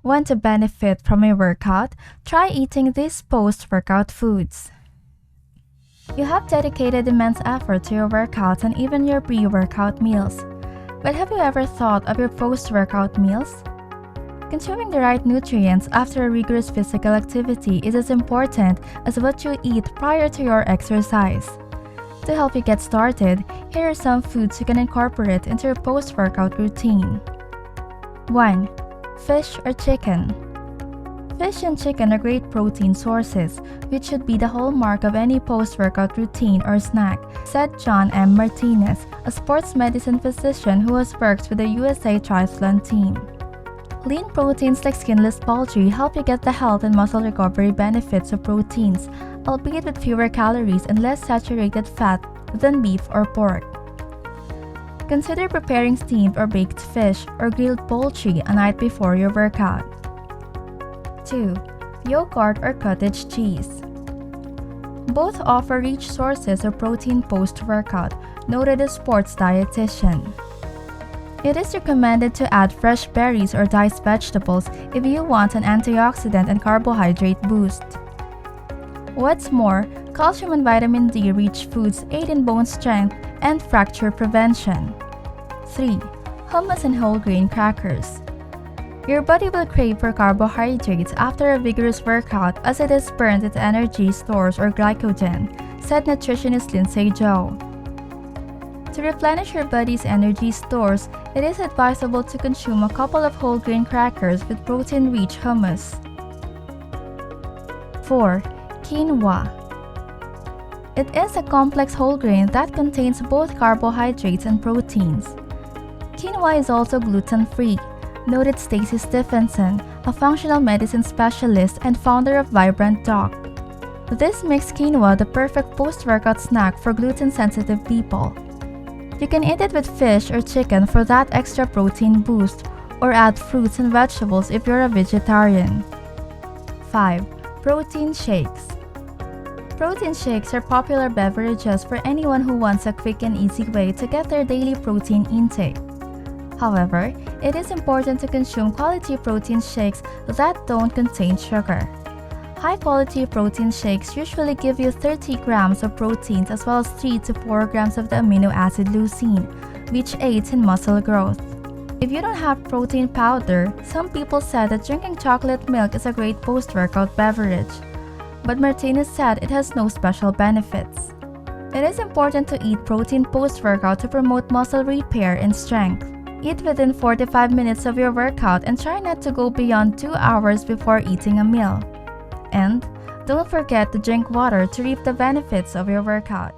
Want to benefit from a workout? Try eating these post-workout foods. You have dedicated immense effort to your workouts and even your pre-workout meals. But have you ever thought of your post-workout meals? Consuming the right nutrients after a rigorous physical activity is as important as what you eat prior to your exercise. To help you get started, here are some foods you can incorporate into your post-workout routine. 1. Fish or chicken. Fish and chicken are great protein sources, which should be the hallmark of any post-workout routine or snack, said John M. Martinez, a sports medicine physician who has worked with the USA Triathlon team. Lean proteins like skinless poultry help you get the health and muscle recovery benefits of proteins, albeit with fewer calories and less saturated fat than beef or pork. Consider preparing steamed or baked fish or grilled poultry a night before your workout. 2. Yogurt or cottage cheese. Both offer rich sources of protein post-workout, noted a sports dietitian. It is recommended to add fresh berries or diced vegetables if you want an antioxidant and carbohydrate boost. What's more, calcium and vitamin D-rich foods aid in bone strength and fracture prevention. 3. Hummus and whole grain crackers. Your body will crave for carbohydrates after a vigorous workout as it is burned into energy stores or glycogen, said nutritionist Lindsay Joe. To replenish your body's energy stores, it is advisable to consume a couple of whole grain crackers with protein-rich hummus. 4. Quinoa. It is a complex whole grain that contains both carbohydrates and proteins. Quinoa is also gluten-free, noted Stacy Stephenson, a functional medicine specialist and founder of Vibrant Doc. This makes quinoa the perfect post-workout snack for gluten-sensitive people. You can eat it with fish or chicken for that extra protein boost, or add fruits and vegetables if you're a vegetarian. 5. Protein shakes. Protein shakes are popular beverages for anyone who wants a quick and easy way to get their daily protein intake. However, it is important to consume quality protein shakes that don't contain sugar. High-quality protein shakes usually give you 30 grams of proteins as well as 3 to 4 grams of the amino acid leucine, which aids in muscle growth. If you don't have protein powder, some people said that drinking chocolate milk is a great post-workout beverage, but Martinez said it has no special benefits. It is important to eat protein post-workout to promote muscle repair and strength. Eat within 45 minutes of your workout and try not to go beyond 2 hours before eating a meal. And don't forget to drink water to reap the benefits of your workout.